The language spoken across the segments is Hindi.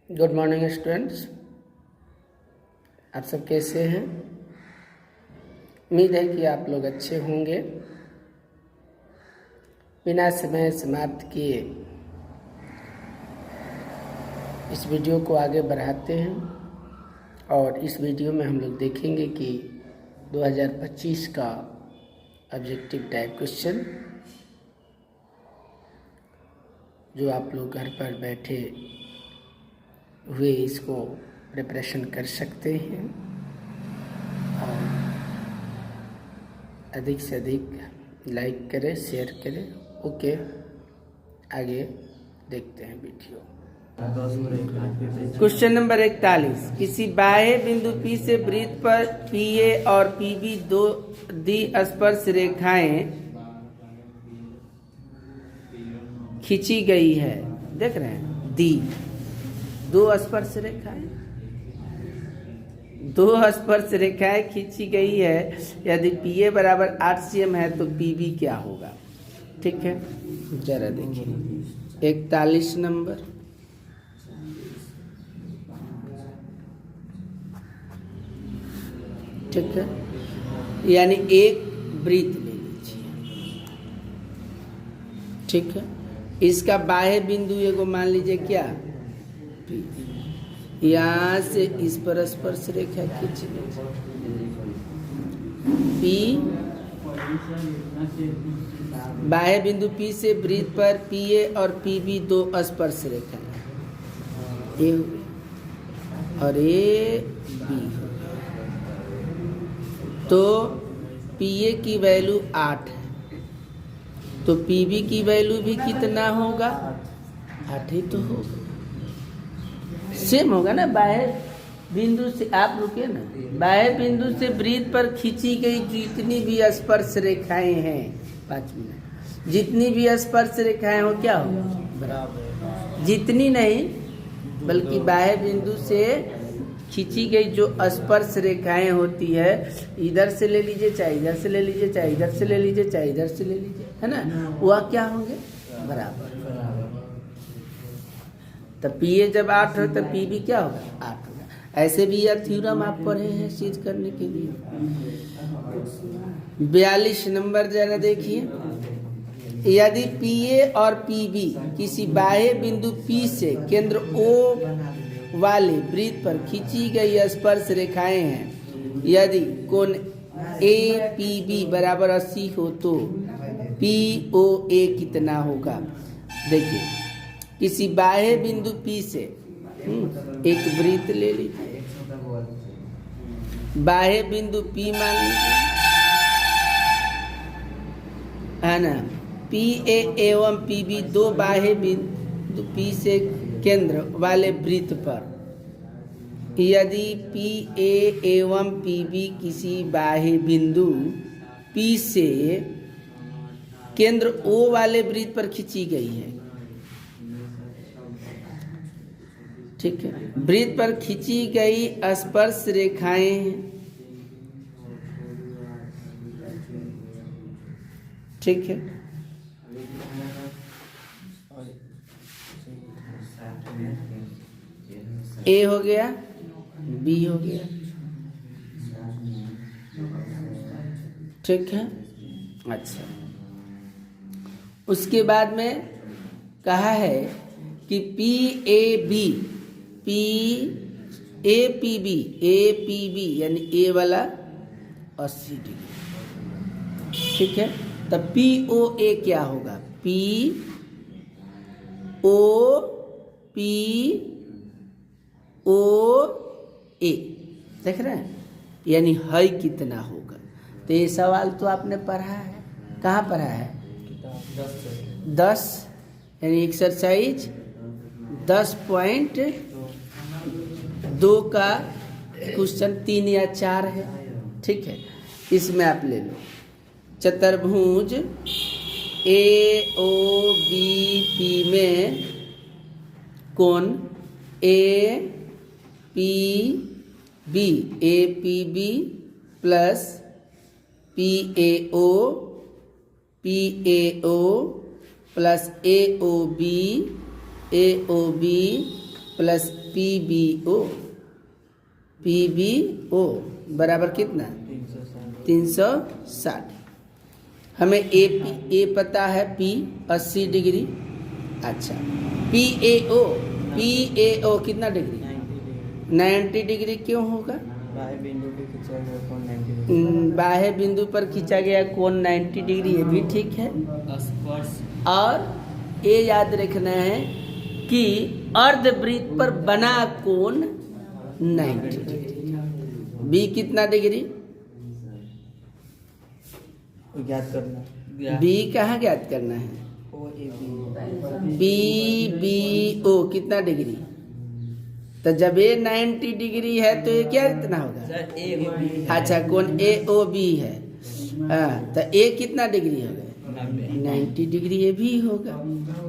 गुड मॉर्निंग स्टूडेंट्स, आप सब कैसे हैं। उम्मीद है कि आप लोग अच्छे होंगे। बिना समय समाप्त किए इस वीडियो को आगे बढ़ाते हैं और इस वीडियो में हम लोग देखेंगे कि 2025 का ऑब्जेक्टिव टाइप क्वेश्चन जो आप लोग घर पर बैठे हुए इसको प्रिपरेशन कर सकते हैं और अधिक से अधिक लाइक करें, शेयर करें। ओके, आगे देखते हैं वीडियो। क्वेश्चन नंबर 41, किसी बाह्य बिंदु P से वृत्त पर PA और PB दो स्पर्श रेखाएं खींची गई है। देख रहे हैं, दो स्पर्श रेखाएं खींची गई है। यदि PA बराबर 8 cm है तो PB क्या होगा। ठीक है, जरा देखिए 41 नंबर। ठीक है, यानी एक वृत्त ले लीजिए। ठीक है, इसका बाह्य बिंदु एगो मान लीजिए क्या, यहाँ से इस पर स्पर्श रेखा खींच लीजिए। P बाह्य बिंदु P से वृत्त पर PA और PB दो स्पर्श रेखा है, A और AB। तो PA की वैल्यू 8 है तो PB की वैल्यू भी कितना होगा, 8 ही तो होगा। सेम होगा ना। बाह्य बिंदु से, आप रुके ना, बाह्य बिंदु से वृत्त पर खींची गई जितनी भी स्पर्श रेखाएं हैं, 5 मिनट, जितनी भी स्पर्श रेखाएं हो क्या हो बराबर, जितनी नहीं बल्कि बाह्य बिंदु से खींची गई जो स्पर्श रेखाएं होती है, इधर से ले लीजिए, चाहे इधर से ले लीजिए, चाहे इधर से ले लीजिए, चाहे इधर से ले लीजिए, है ना, वह क्या होंगे बराबर। तो PA जब 8 हो तो PB क्या होगा, 8 होगा। ऐसे भी यह थ्योरम आप पढ़े हैं चीज करने के लिए। 42 नंबर जरा देखिए, यदि PA और PB किसी बाह्य बिंदु P से केंद्र O वाले वृत्त पर खींची गई स्पर्श रेखाएं हैं, यदि कोण APB बराबर 80 हो तो POA कितना होगा। देखिए, किसी बाह्य बिंदु P से एक वृत्त ले लीजिए, बाह्य बिंदु P मान लीजिए, है ना। PA एवं PB दो बाह्य बिंदु P से केंद्र वाले वृत्त पर, यदि PA एवं PB किसी बाह्य बिंदु P से केंद्र O वाले वृत्त पर खींची गई है। ठीक है, वृत्त पर खींची गई स्पर्श रेखाएं, ठीक है, A हो गया, B हो गया। ठीक है, अच्छा, उसके बाद में कहा है कि APB यानी A वाला 80 डिग्री। ठीक है, तब POA क्या होगा, POA देख रहे हैं, यानी है कितना होगा। तो ये सवाल तो आपने पढ़ा है, कहाँ पढ़ा है, 10 यानी एक्सरसाइज 10.2 का क्वेश्चन 3 या 4 है। ठीक है, इसमें आप ले लो चतुर्भुज AOBP में कोण APB plus PAO plus AOB plus PBO बराबर कितना 360। हमें ए पता है P 80 डिग्री। अच्छा PAO कितना डिग्री 90 डिग्री क्यों होगा बाह्य बिंदु पर खींचा गया कोण 90 डिग्री ये भी ठीक है। और ये याद रखना है कि अर्धवृत्त पर बना कोण 90 डिग्री। बी कितना डिग्री ज्ञात करना बी कहाँ ज्ञात करना है PBO कितना डिग्री। तो जब ये 90 डिग्री है तो ये क्या इतना होगा अच्छा कोण AOB है। तो ए कितना डिग्री होगा 90 डिग्री ये भी होगा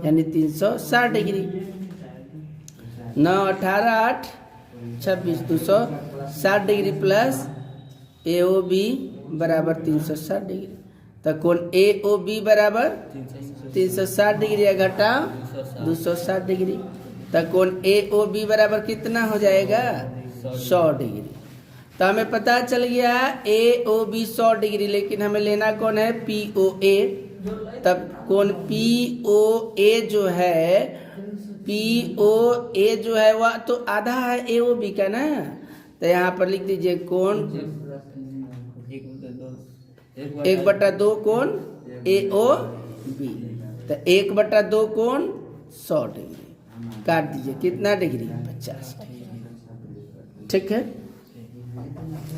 यानी 360 डिग्री। 9 18 8 26 260 डिग्री प्लस AOB बराबर 360 डिग्री। तो कोण AOB बराबर 360 डिग्री घटाओ 260 डिग्री। तो कोण AOB बराबर कितना हो जाएगा 100 डिग्री। तो हमें पता चल गया AOB 100 डिग्री लेकिन हमें लेना कौन है POA। तब कोण POA जो है वह तो आधा है AOB का ना। तो यहाँ पर लिख दीजिए कोण 1/2 कोण AOB। तो 1/2 कोण 100 डिग्री काट दीजिए कितना डिग्री 50 डिग्री। ठीक है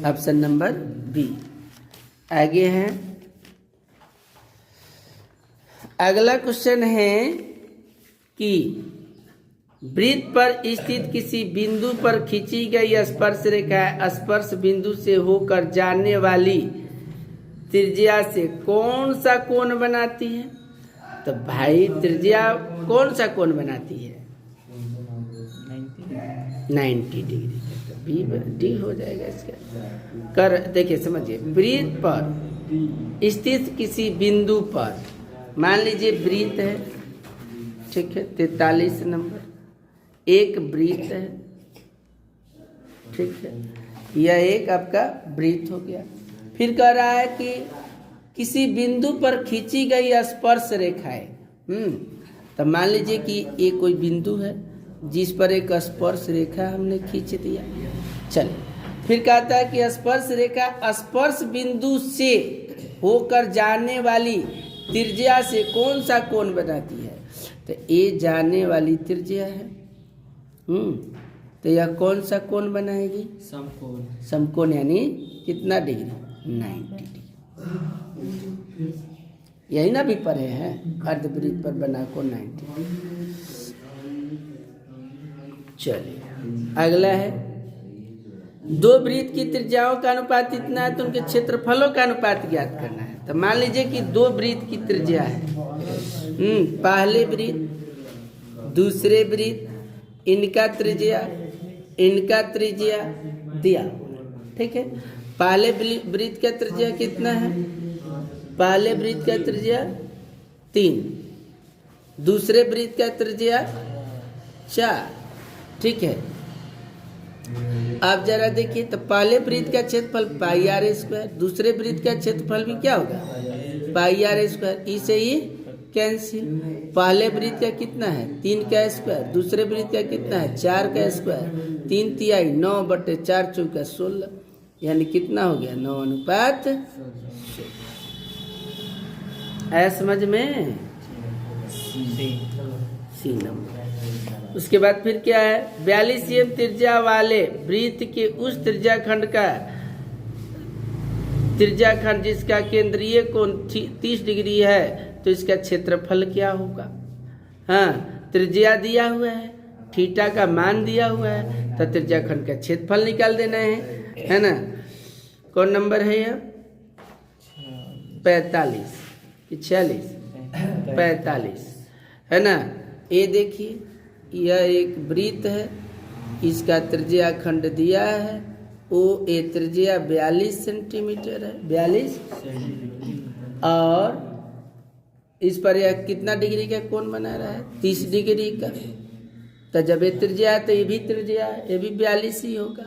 ऑप्शन नंबर बी। आगे हैं अगला क्वेश्चन है कि वृत्त पर स्थित किसी बिंदु पर खींची गई स्पर्श रेखा स्पर्श बिंदु से होकर जाने वाली त्रिज्या से कौन सा कोण बनाती है। तो भाई त्रिज्या कौन सा कोण बनाती है 90 डिग्री। तो बी डी हो जाएगा इसका। कर देखिए समझिए वृत्त पर स्थित किसी बिंदु पर मान लीजिए वृत्त है ठीक है 43 नंबर एक वृत्त है ठीक है यह एक आपका वृत्त हो गया। फिर कह रहा है कि किसी बिंदु पर खींची गई स्पर्श रेखा है। तो मान लीजिए कि ये कोई बिंदु है जिस पर एक स्पर्श रेखा हमने खींच दिया। चलिए फिर कहता है कि स्पर्श रेखा स्पर्श बिंदु से होकर जाने वाली त्रिज्या से कौन सा कोण बनाती है। तो ये जाने वाली त्रिज्या है। तो यह कौन सा कोण बनाएगी समकोण यानी कितना डिग्री 90 डिग्री। यही ना भी पढ़े हैं अर्धवृत्त पर बना कोण 90। चलिए अगला है दो वृत्त की त्रिज्याओं का अनुपात इतना है तो उनके क्षेत्रफलों का अनुपात ज्ञात करना है। तो मान लीजिए कि दो वृत्त की त्रिज्या है पहले वृत्त दूसरे वृत्त इनका त्रिज्या दिया ठीक है। पहले वृत्त का त्रिज्या कितना है पहले वृत्त का त्रिज्या 3 दूसरे वृत्त का त्रिज्या 4 ठीक है। आप जरा देखिए तो पहले वृत्त का क्षेत्रफल πr² दूसरे वृत्त का क्षेत्रफल भी क्या होगा πr²। इसे ही कैंसिल पहले वृत्त का कितना है 3 का स्क्वायर दूसरे वृत्त का कितना है 4 का स्क्वायर 3 तिहाई 9/4 चौका 16 यानी कितना हो गया 9:16। आया समझ में सी नंबर। उसके बाद फिर क्या है 42 cm त्रिज्या वाले वृत्त के उस त्रिज्याखंड जिसका केंद्रीय कोण 30 डिग्री है तो इसका क्षेत्रफल क्या होगा। हाँ त्रिज्या दिया हुआ है थीटा का मान दिया हुआ है तो त्रिज्याखंड का क्षेत्रफल निकाल देना है ना। कौन नंबर है यह 45 46 45 है ना। ये देखिए यह एक वृत्त है इसका त्रिज्याखंड दिया है ओ ए त्रिज्या 42 सेंटीमीटर है 42 और इस पर यह कितना डिग्री का कोण बना रहा है 30 डिग्री का तो जब ये त्रिज्या है तो ये भी त्रिज्या है, ये भी 42 ही होगा,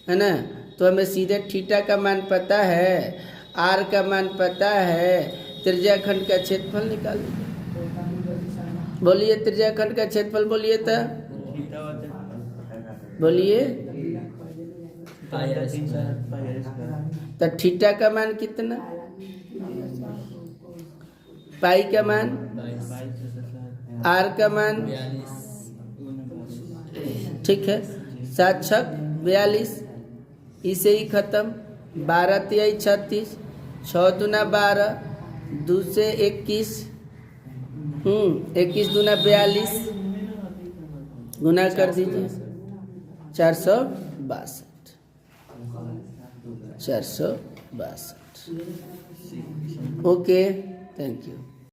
है ना। तो हमें सीधे थीटा का मान पता है, आर का मान पता है, त्रिज्या खंड का क्षेत्रफल निकाल दीजिए। बोलिए त्रिज्या खंड का क्षेत्रफल बोलिए तो, बोलिए तो थीटा का मान कितना, पाई का मान, आर का मान, ठीक है, 7 छक 42, इसे ही खत्म, 12 तिहाई 36, 6 दूना 12, 2 से 21, 21 दूना 42, गुना कर दीजिए 462। Okay, thank you.